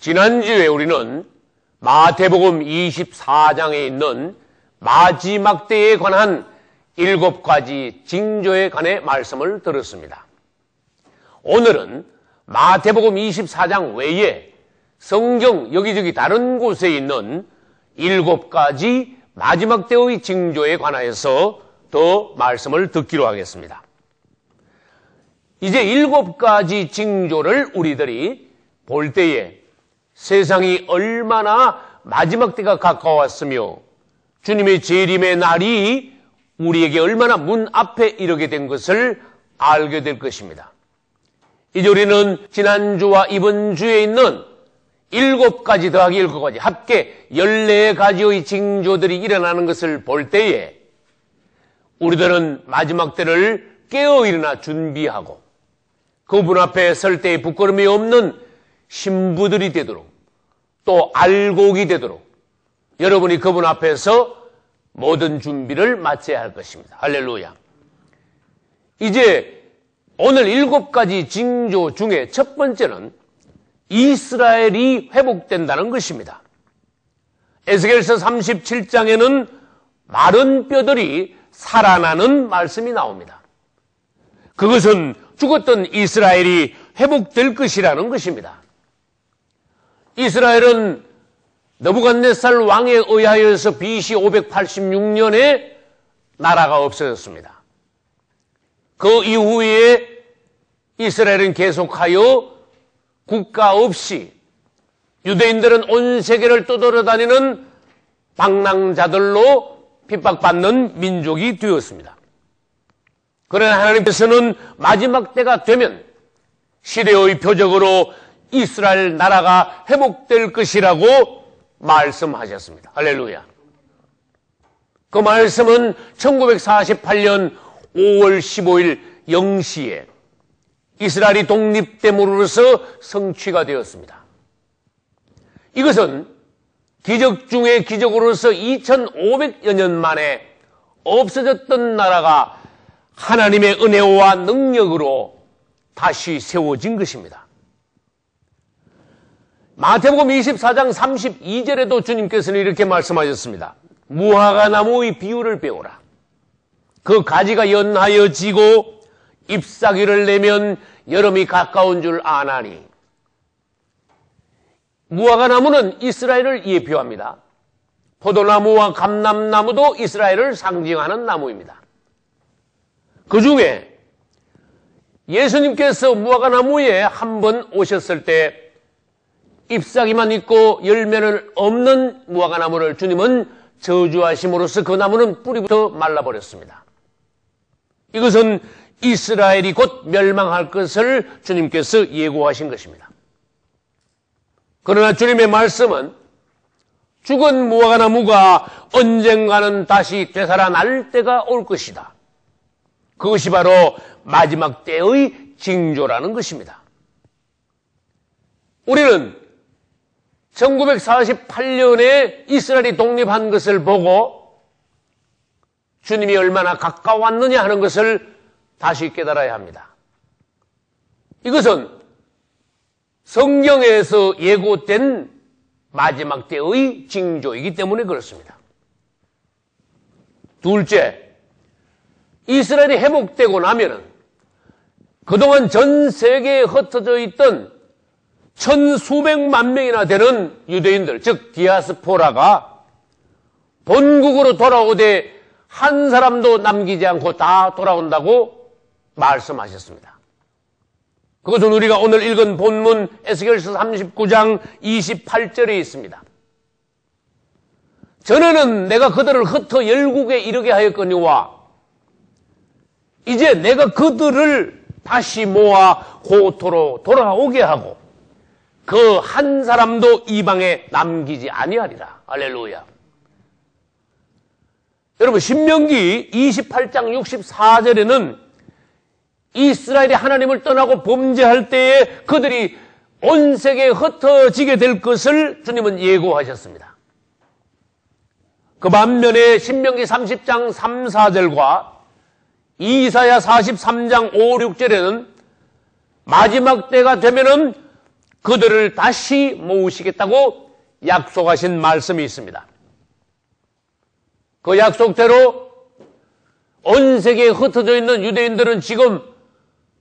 지난주에 우리는 마태복음 24장에 있는 마지막 때에 관한 7가지 징조에 관해 말씀을 들었습니다. 오늘은 마태복음 24장 외에 성경 여기저기 다른 곳에 있는 7가지 마지막 때의 징조에 관하여서 더 말씀을 듣기로 하겠습니다. 이제 7가지 징조를 우리들이 볼 때에 세상이 얼마나 마지막 때가 가까웠으며 주님의 재림의 날이 우리에게 얼마나 문 앞에 이르게 된 것을 알게 될 것입니다. 이제 우리는 지난주와 이번 주에 있는 7가지 더하기 7가지 합계 14가지의 징조들이 일어나는 것을 볼 때에 우리들은 마지막 때를 깨어 일어나 준비하고 그분 앞에 설 때에 부끄러움이 없는 신부들이 되도록 또 알곡이 되도록 여러분이 그분 앞에서 모든 준비를 마쳐야 할 것입니다. 할렐루야. 이제 오늘 7가지 징조 중에 첫 번째는 이스라엘이 회복된다는 것입니다. 에스겔서 37장에는 마른 뼈들이 살아나는 말씀이 나옵니다. 그것은 죽었던 이스라엘이 회복될 것이라는 것입니다. 이스라엘은 느부갓네살 왕에 의하여서 BC 586년에 나라가 없어졌습니다. 그 이후에 이스라엘은 계속하여 국가 없이 유대인들은 온 세계를 떠돌아다니는 방랑자들로 핍박받는 민족이 되었습니다. 그러나 하나님께서는 마지막 때가 되면 시대의 표적으로 이스라엘 나라가 회복될 것이라고 말씀하셨습니다. 할렐루야. 그 말씀은 1948년 5월 15일 0시에 이스라엘이 독립됨으로써 성취가 되었습니다. 이것은 기적 중에 기적으로서 2500여 년 만에 없어졌던 나라가 하나님의 은혜와 능력으로 다시 세워진 것입니다. 마태복음 24장 32절에도 주님께서는 이렇게 말씀하셨습니다. 무화과 나무의 비유를 배우라. 그 가지가 연하여 지고 잎사귀를 내면 여름이 가까운 줄 아나니. 무화과 나무는 이스라엘을 예표합니다. 포도나무와 감람나무도 이스라엘을 상징하는 나무입니다. 그 중에 예수님께서 무화과 나무에 한 번 오셨을 때 잎사귀만 있고 열매는 없는 무화과 나무를 주님은 저주하심으로써 그 나무는 뿌리부터 말라버렸습니다. 이것은 이스라엘이 곧 멸망할 것을 주님께서 예고하신 것입니다. 그러나 주님의 말씀은 죽은 무화과 나무가 언젠가는 다시 되살아날 때가 올 것이다. 그것이 바로 마지막 때의 징조라는 것입니다. 우리는 1948년에 이스라엘이 독립한 것을 보고 주님이 얼마나 가까웠느냐 하는 것을 다시 깨달아야 합니다. 이것은 성경에서 예고된 마지막 때의 징조이기 때문에 그렇습니다. 둘째, 이스라엘이 회복되고 나면은 그동안 전 세계에 흩어져 있던 천수백만 명이나 되는 유대인들, 즉 디아스포라가 본국으로 돌아오되 한 사람도 남기지 않고 다 돌아온다고 말씀하셨습니다. 그것은 우리가 오늘 읽은 본문 에스겔서 39장 28절에 있습니다. 전에는 내가 그들을 흩어 열국에 이르게 하였거니와 이제 내가 그들을 다시 모아 고토로 돌아오게 하고 그 한 사람도 이방에 남기지 아니하리라. 할렐루야. 여러분 신명기 28장 64절에는 이스라엘이 하나님을 떠나고 범죄할 때에 그들이 온 세계에 흩어지게 될 것을 주님은 예고하셨습니다. 그 반면에 신명기 30장 3, 4절과 이사야 43장 5, 6절에는 마지막 때가 되면은 그들을 다시 모으시겠다고 약속하신 말씀이 있습니다. 그 약속대로 온 세계에 흩어져 있는 유대인들은 지금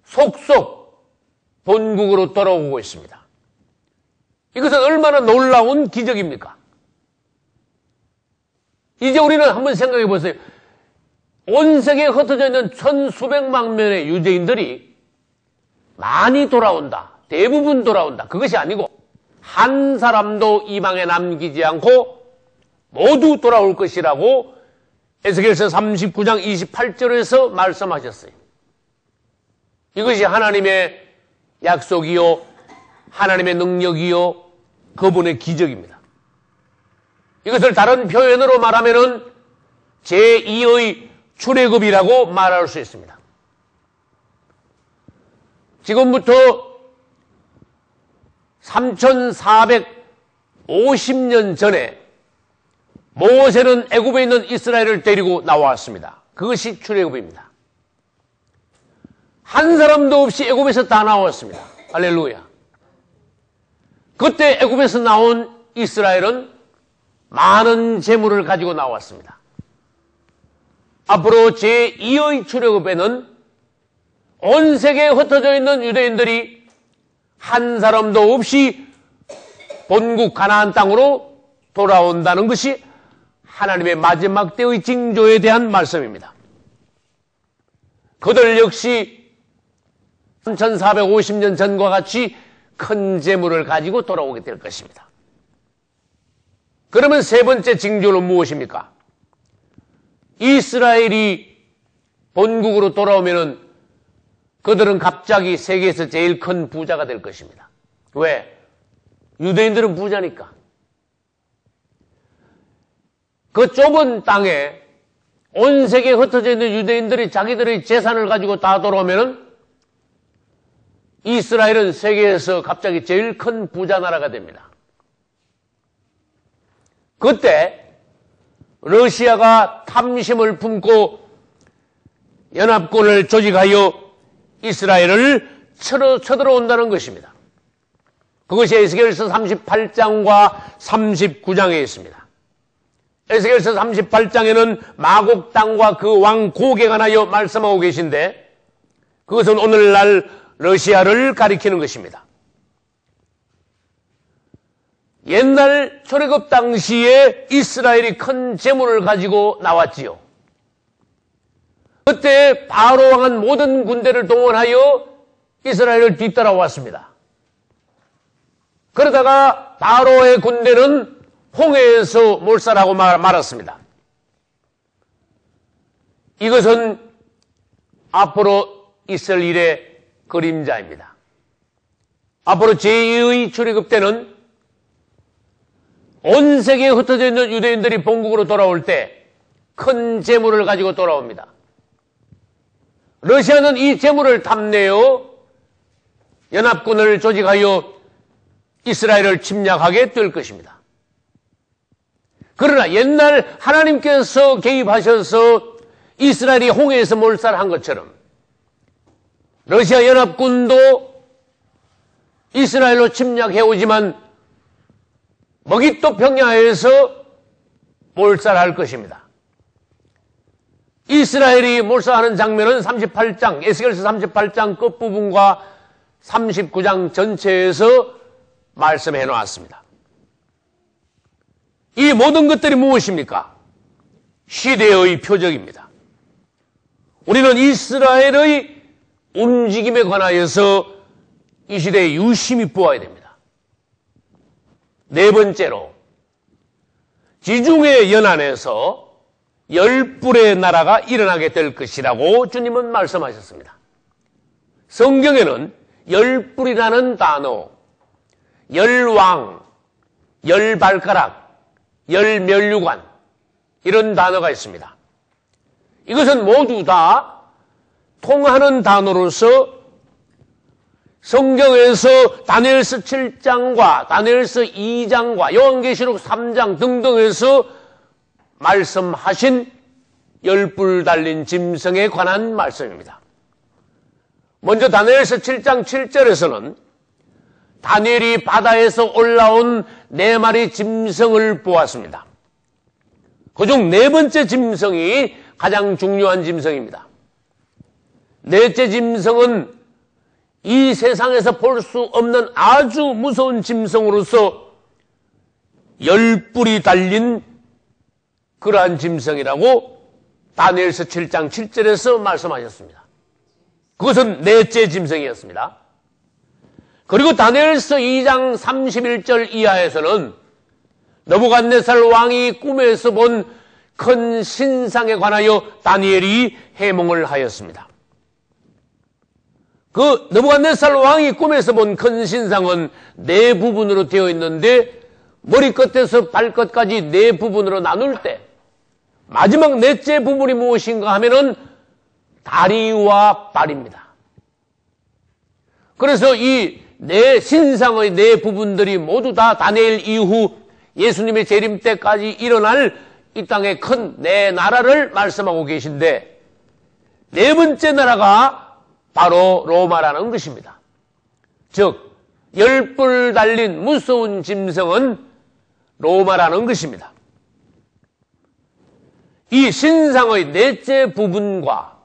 속속 본국으로 돌아오고 있습니다. 이것은 얼마나 놀라운 기적입니까? 이제 우리는 한번 생각해 보세요. 온 세계에 흩어져 있는 천수백만 명의 유대인들이 많이 돌아온다. 대부분 돌아온다. 그것이 아니고 한 사람도 이방에 남기지 않고 모두 돌아올 것이라고 에스겔서 39장 28절에서 말씀하셨어요. 이것이 하나님의 약속이요, 하나님의 능력이요, 그분의 기적입니다. 이것을 다른 표현으로 말하면은 제2의 출애굽이라고 말할 수 있습니다. 지금부터 3450년 전에 모세는 애굽에 있는 이스라엘을 데리고 나왔습니다. 그것이 출애굽입니다. 한 사람도 없이 애굽에서 다 나왔습니다. 할렐루야. 그때 애굽에서 나온 이스라엘은 많은 재물을 가지고 나왔습니다. 앞으로 제2의 출애굽에는 온 세계에 흩어져 있는 유대인들이 한 사람도 없이 본국 가나안 땅으로 돌아온다는 것이 하나님의 마지막 때의 징조에 대한 말씀입니다. 그들 역시 3450년 전과 같이 큰 재물을 가지고 돌아오게 될 것입니다. 그러면 세 번째 징조는 무엇입니까? 이스라엘이 본국으로 돌아오면은 그들은 갑자기 세계에서 제일 큰 부자가 될 것입니다. 왜? 유대인들은 부자니까. 그 좁은 땅에 온 세계에 흩어져 있는 유대인들이 자기들의 재산을 가지고 다 돌아오면은 이스라엘은 세계에서 갑자기 제일 큰 부자 나라가 됩니다. 그때 러시아가 탐심을 품고 연합군을 조직하여 이스라엘을 쳐들어온다는 것입니다. 그것이 에스겔서 38장과 39장에 있습니다. 에스겔서 38장에는 마곡 땅과 그 왕 고기에 관하여 말씀하고 계신데 그것은 오늘날 러시아를 가리키는 것입니다. 옛날 출애굽 당시에 이스라엘이 큰 재물을 가지고 나왔지요. 그때 바로 왕은 모든 군대를 동원하여 이스라엘을 뒤따라왔습니다. 그러다가 바로의 군대는 홍해에서 몰살하고 말았습니다. 이것은 앞으로 있을 일의 그림자입니다. 앞으로 제2의 출애굽 때는 온 세계에 흩어져 있는 유대인들이 본국으로 돌아올 때 큰 재물을 가지고 돌아옵니다. 러시아는 이 재물을 탐내어 연합군을 조직하여 이스라엘을 침략하게 될 것입니다. 그러나 옛날 하나님께서 개입하셔서 이스라엘이 홍해에서 몰살한 것처럼 러시아 연합군도 이스라엘로 침략해 오지만 머깃도 평야에서 몰살할 것입니다. 이스라엘이 몰살하는 장면은 38장, 에스겔서 38장 끝부분과 39장 전체에서 말씀해 놓았습니다. 이 모든 것들이 무엇입니까? 시대의 표적입니다. 우리는 이스라엘의 움직임에 관하여서 이 시대에 유심히 보아야 됩니다. 네 번째로 지중해 연안에서 10불의 나라가 일어나게 될 것이라고 주님은 말씀하셨습니다. 성경에는 10불이라는 단어, 10왕, 10발가락, 10면류관 이런 단어가 있습니다. 이것은 모두 다 통하는 단어로서 성경에서 다니엘서 7장과 다니엘서 2장과 요한계시록 3장 등등에서 말씀하신 열불 달린 짐승에 관한 말씀입니다. 먼저 다니엘서 7장 7절에서는 다니엘이 바다에서 올라온 4마리 짐승을 보았습니다. 그중 4번째 짐승이 가장 중요한 짐승입니다. 4째 짐승은 이 세상에서 볼 수 없는 아주 무서운 짐승으로서 열뿔이 달린 그러한 짐승이라고 다니엘서 7장 7절에서 말씀하셨습니다. 그것은 4째 짐승이었습니다. 그리고 다니엘서 2장 31절 이하에서는 느부갓네살 왕이 꿈에서 본 큰 신상에 관하여 다니엘이 해몽을 하였습니다. 그 느부갓네살 왕이 꿈에서 본 큰 신상은 4부분으로 되어 있는데 머리끝에서 발끝까지 4부분으로 나눌 때 마지막 4째 부분이 무엇인가 하면은 다리와 발입니다. 그래서 이 신상의 4부분들이 모두 다 다니엘 이후 예수님의 재림 때까지 일어날 이 땅의 큰 4나라를 말씀하고 계신데 4번째 나라가 바로 로마라는 것입니다. 즉 열뿔 달린 무서운 짐승은 로마라는 것입니다. 이 신상의 4째 부분과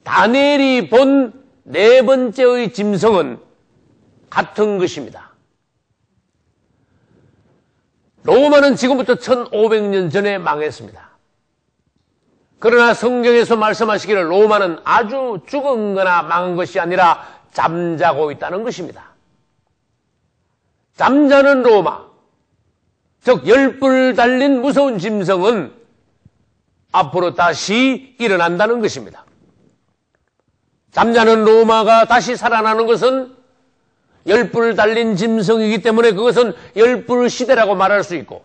다니엘이 본 4번째의 짐승은 같은 것입니다. 로마는 지금부터 1500년 전에 망했습니다. 그러나 성경에서 말씀하시기를 로마는 아주 죽은 거나 망한 것이 아니라 잠자고 있다는 것입니다. 잠자는 로마, 즉 열뿔 달린 무서운 짐승은 앞으로 다시 일어난다는 것입니다. 잠자는 로마가 다시 살아나는 것은 열뿔 달린 짐승이기 때문에 그것은 열뿔 시대라고 말할 수 있고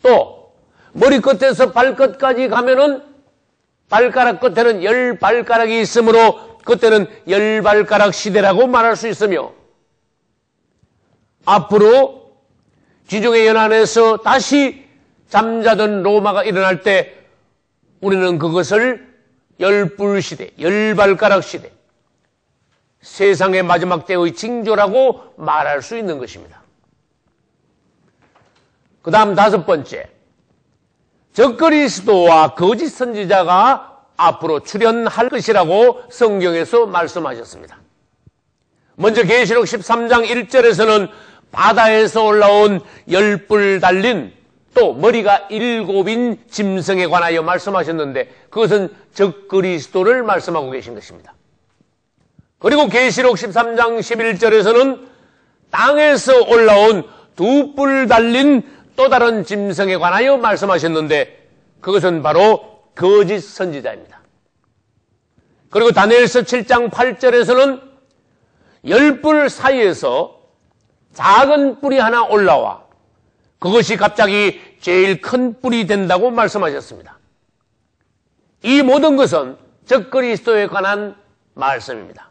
또 머리끝에서 발끝까지 가면은 발가락 끝에는 10발가락이 있으므로 그때는 10발가락 시대라고 말할 수 있으며 앞으로 지중해 연안에서 다시 잠자던 로마가 일어날 때 우리는 그것을 열뿔 시대, 10발가락 시대, 세상의 마지막 때의 징조라고 말할 수 있는 것입니다. 그 다음 5번째, 적그리스도와 거짓 선지자가 앞으로 출현할 것이라고 성경에서 말씀하셨습니다. 먼저 계시록 13장 1절에서는 바다에서 올라온 열뿔 달린 또 머리가 7인 짐승에 관하여 말씀하셨는데 그것은 적그리스도를 말씀하고 계신 것입니다. 그리고 계시록 13장 11절에서는 땅에서 올라온 2뿔 달린 또 다른 짐승에 관하여 말씀하셨는데 그것은 바로 거짓 선지자입니다. 그리고 다니엘서 7장 8절에서는 10뿔 사이에서 작은 뿔이 하나 올라와 그것이 갑자기 제일 큰 뿔이 된다고 말씀하셨습니다. 이 모든 것은 적그리스도에 관한 말씀입니다.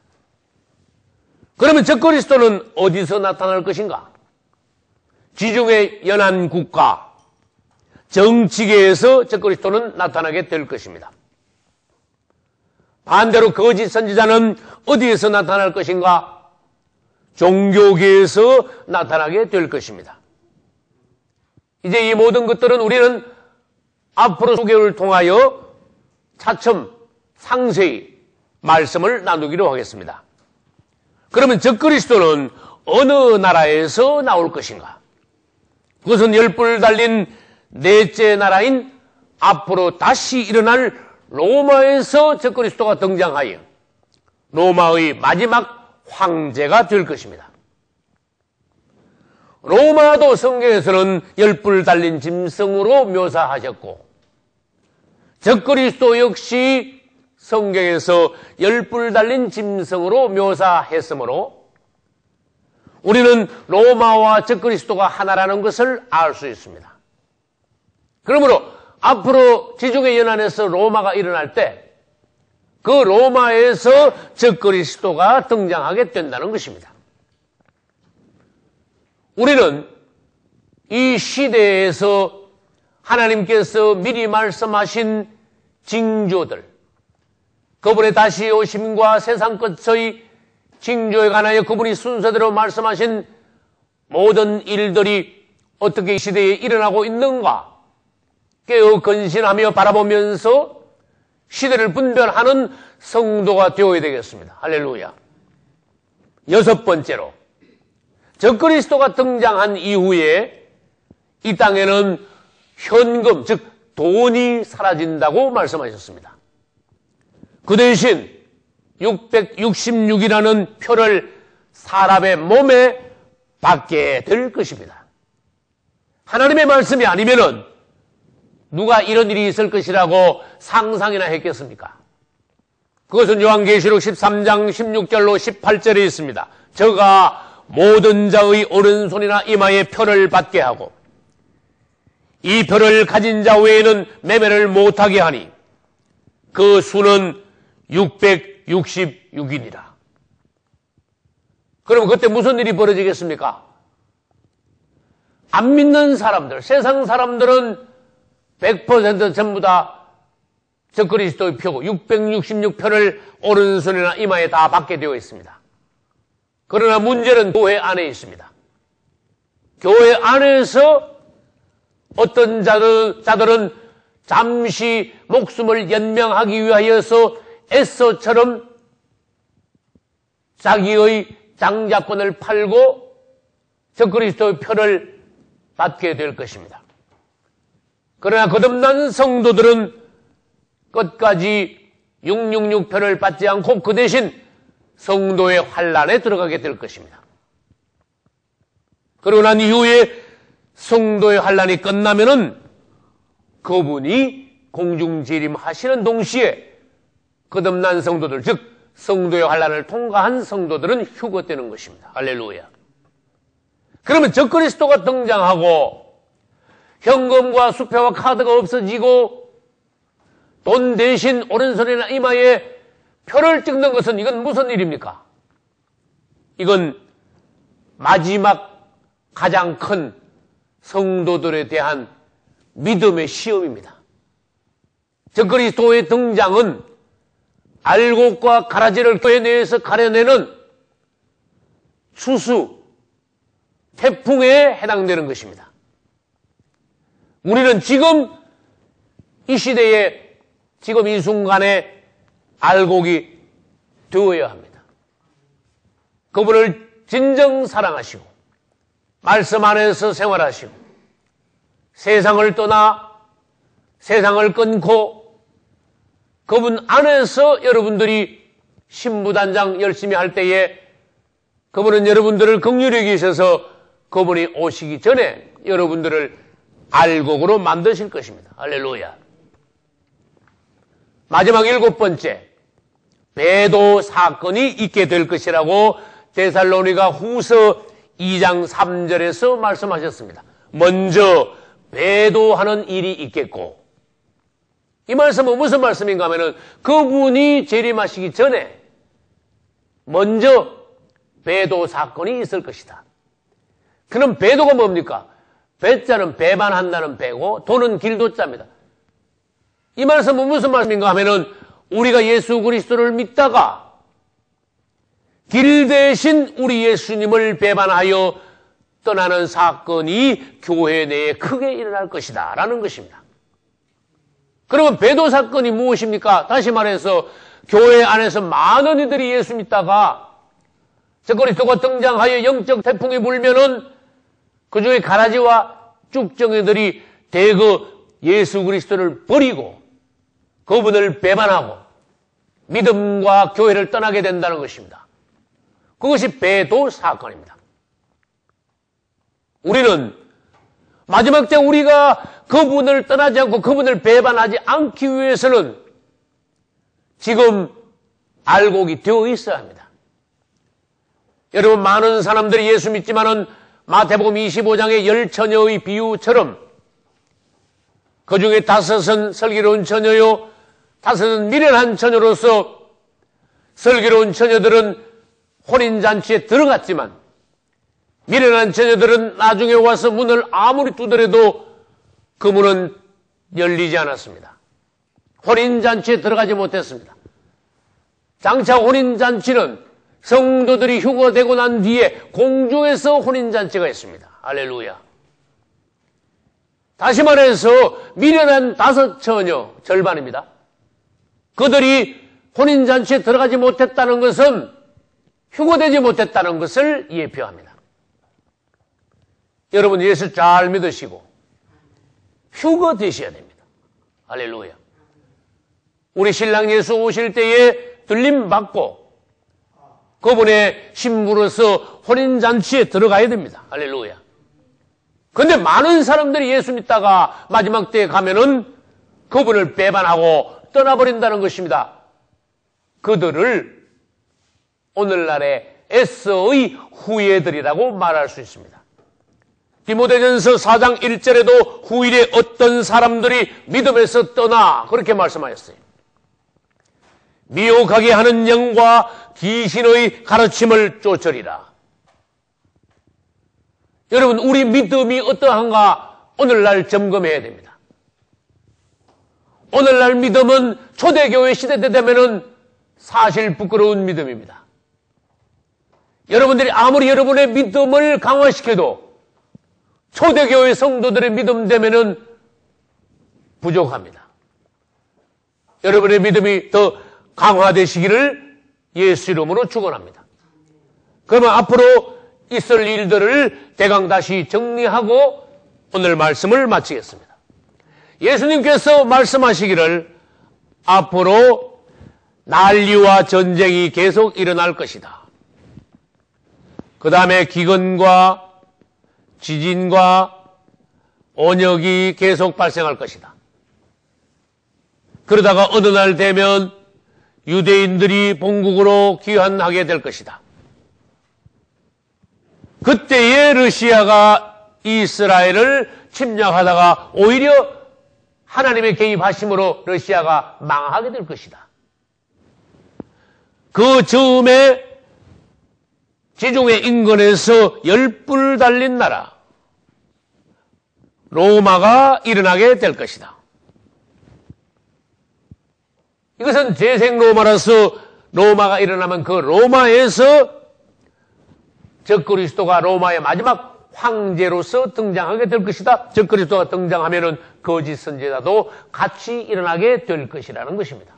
그러면 적그리스도는 어디서 나타날 것인가? 지중해 연안 국가, 정치계에서 적그리스도는 나타나게 될 것입니다. 반대로 거짓 선지자는 어디에서 나타날 것인가? 종교계에서 나타나게 될 것입니다. 이제 이 모든 것들은 우리는 앞으로 소개를 통하여 차츰 상세히 말씀을 나누기로 하겠습니다. 그러면 적그리스도는 어느 나라에서 나올 것인가? 그것은 10뿔 달린 4째 나라인 앞으로 다시 일어날 로마에서 적그리스도가 등장하여 로마의 마지막 황제가 될 것입니다. 로마도 성경에서는 10뿔 달린 짐승으로 묘사하셨고 적그리스도 역시 성경에서 10뿔 달린 짐승으로 묘사했으므로 우리는 로마와 적그리스도가 하나라는 것을 알 수 있습니다. 그러므로 앞으로 지중해 연안에서 로마가 일어날 때 그 로마에서 적그리스도가 등장하게 된다는 것입니다. 우리는 이 시대에서 하나님께서 미리 말씀하신 징조들, 그분의 다시 오심과 세상 끝의 징조에 관하여 그분이 순서대로 말씀하신 모든 일들이 어떻게 이 시대에 일어나고 있는가 깨어 근신하며 바라보면서 시대를 분별하는 성도가 되어야 되겠습니다. 할렐루야. 여섯 번째로, 적그리스도가 등장한 이후에 이 땅에는 현금, 즉 돈이 사라진다고 말씀하셨습니다. 그 대신 666이라는 표를 사람의 몸에 받게 될 것입니다. 하나님의 말씀이 아니면은 누가 이런 일이 있을 것이라고 상상이나 했겠습니까? 그것은 요한계시록 13장 16절로 18절에 있습니다. 저가 모든 자의 오른손이나 이마에 표를 받게 하고 이 표를 가진 자 외에는 매매를 못하게 하니 그 수는 666이니라. 그럼 그때 무슨 일이 벌어지겠습니까? 안 믿는 사람들, 세상 사람들은 100% 전부 다 적그리스도의 표고 666표를 오른손이나 이마에 다 받게 되어 있습니다. 그러나 문제는 교회 안에 있습니다. 교회 안에서 어떤 자들은 잠시 목숨을 연명하기 위하여서 에서처럼 자기의 장자권을 팔고 적그리스도의 표를 받게 될 것입니다. 그러나 거듭난 성도들은 끝까지 666표를 받지 않고 그 대신 성도의 환란에 들어가게 될 것입니다. 그러고 난 이후에 성도의 환란이 끝나면은 그분이 공중재림하시는 동시에 거듭난 성도들, 즉 성도의 환란을 통과한 성도들은 휴거되는 것입니다. 할렐루야. 그러면 적그리스도가 등장하고 현금과 수표와 카드가 없어지고 돈 대신 오른손이나 이마에 표를 찍는 것은 이건 무슨 일입니까? 이건 마지막 가장 큰 성도들에 대한 믿음의 시험입니다. 적그리스도의 등장은 알곡과 가라지를 교회 내에서 가려내는 추수, 태풍에 해당되는 것입니다. 우리는 지금 이 시대에 지금 이 순간에 알곡이 되어야 합니다. 그분을 진정 사랑하시고 말씀 안에서 생활하시고 세상을 떠나 세상을 끊고 그분 안에서 여러분들이 신부단장 열심히 할 때에 그분은 여러분들을 긍휼히 여기셔서 그분이 오시기 전에 여러분들을 알곡으로 만드실 것입니다. 할렐루야. 마지막 일곱 번째, 배도 사건이 있게 될 것이라고 데살로니가 후서 2장 3절에서 말씀하셨습니다. 먼저 배도하는 일이 있겠고, 이 말씀은 무슨 말씀인가 하면은 그분이 재림하시기 전에 먼저 배도 사건이 있을 것이다. 그럼 배도가 뭡니까? 배자는 배반한다는 배고 도는 길도자입니다. 이 말씀은 무슨 말씀인가 하면은 우리가 예수 그리스도를 믿다가 길 대신 우리 예수님을 배반하여 떠나는 사건이 교회 내에 크게 일어날 것이다 라는 것입니다. 그러면 배도 사건이 무엇입니까? 다시 말해서 교회 안에서 많은 이들이 예수 믿다가 적그리스도가 등장하여 영적 태풍이 불면은 그중에 가라지와 쭉정이들이 대거 예수 그리스도를 버리고 그분을 배반하고 믿음과 교회를 떠나게 된다는 것입니다. 그것이 배도 사건입니다. 우리는 마지막 때 우리가 그분을 떠나지 않고 그분을 배반하지 않기 위해서는 지금 알곡이 되어 있어야 합니다. 여러분, 많은 사람들이 예수 믿지만은 마태복음 25장의 10처녀의 비유처럼 그 중에 5은 슬기로운 처녀요, 5은 미련한 처녀로서 슬기로운 처녀들은 혼인잔치에 들어갔지만 미련한 처녀들은 나중에 와서 문을 아무리 두드려도 그 문은 열리지 않았습니다. 혼인잔치에 들어가지 못했습니다. 장차 혼인잔치는 성도들이 휴거되고 난 뒤에 공중에서 혼인잔치가 있습니다. 할렐루야. 다시 말해서 미련한 5 처녀 절반입니다. 그들이 혼인잔치에 들어가지 못했다는 것은 휴거되지 못했다는 것을 예표합니다. 여러분 예수 잘 믿으시고 휴거되셔야 됩니다. 할렐루야. 우리 신랑 예수 오실 때에 들림받고 그분의 신부로서 혼인잔치에 들어가야 됩니다. 할렐루야. 그런데 많은 사람들이 예수 믿다가 마지막 때에 가면은 그분을 배반하고 떠나버린다는 것입니다. 그들을 오늘날의 에서의 후예들이라고 말할 수 있습니다. 디모데전서 4장 1절에도 후일에 어떤 사람들이 믿음에서 떠나 그렇게 말씀하셨어요. 미혹하게 하는 영과 귀신의 가르침을 쫓으리라. 여러분 우리 믿음이 어떠한가 오늘날 점검해야 됩니다. 오늘날 믿음은 초대교회 시대 때 되면은 사실 부끄러운 믿음입니다. 여러분들이 아무리 여러분의 믿음을 강화시켜도 초대교회 성도들의 믿음 되면은 부족합니다. 여러분의 믿음이 더 강화되시기를 예수 이름으로 축원합니다. 그러면 앞으로 있을 일들을 대강 다시 정리하고 오늘 말씀을 마치겠습니다. 예수님께서 말씀하시기를 앞으로 난리와 전쟁이 계속 일어날 것이다. 그 다음에 기근과 지진과 온역이 계속 발생할 것이다. 그러다가 어느 날 되면 유대인들이 본국으로 귀환하게 될 것이다. 그때에 러시아가 이스라엘을 침략하다가 오히려 하나님의 개입하심으로 러시아가 망하게 될 것이다. 그 즈음에 지중해 인근에서 10불 달린 나라 로마가 일어나게 될 것이다. 이것은 재생 로마라서 로마가 일어나면 그 로마에서 적그리스도가 로마의 마지막 황제로서 등장하게 될 것이다. 적그리스도가 등장하면은 거짓 선지자도 같이 일어나게 될 것이라는 것입니다.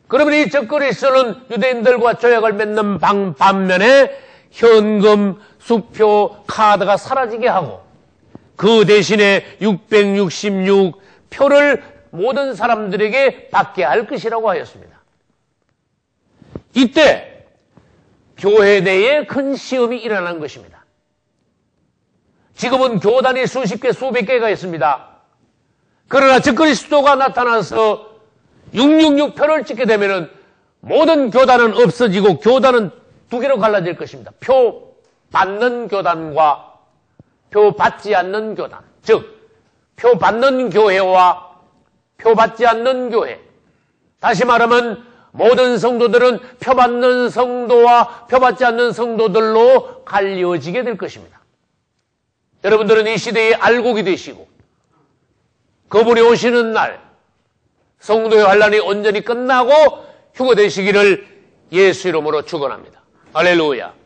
그러면 이 적그리스도는 유대인들과 조약을 맺는 반면에 현금, 수표, 카드가 사라지게 하고 그 대신에 666표를 모든 사람들에게 받게 할 것이라고 하였습니다. 이때 교회 내에 큰 시험이 일어난 것입니다. 지금은 교단이 수십 개, 수백 개가 있습니다. 그러나 적그리스도가 나타나서 666표를 찍게 되면은 모든 교단은 없어지고 교단은 2개로 갈라질 것입니다. 표 받는 교단과 표 받지 않는 교단. 즉, 표 받는 교회와 표 받지 않는 교회. 다시 말하면 모든 성도들은 표 받는 성도와 표 받지 않는 성도들로 갈려지게 될 것입니다. 여러분들은 이 시대에 알곡이 되시고 그분이 오시는 날 성도의 환란이 온전히 끝나고 휴거되시기를 예수 이름으로 축원합니다. 할렐루야.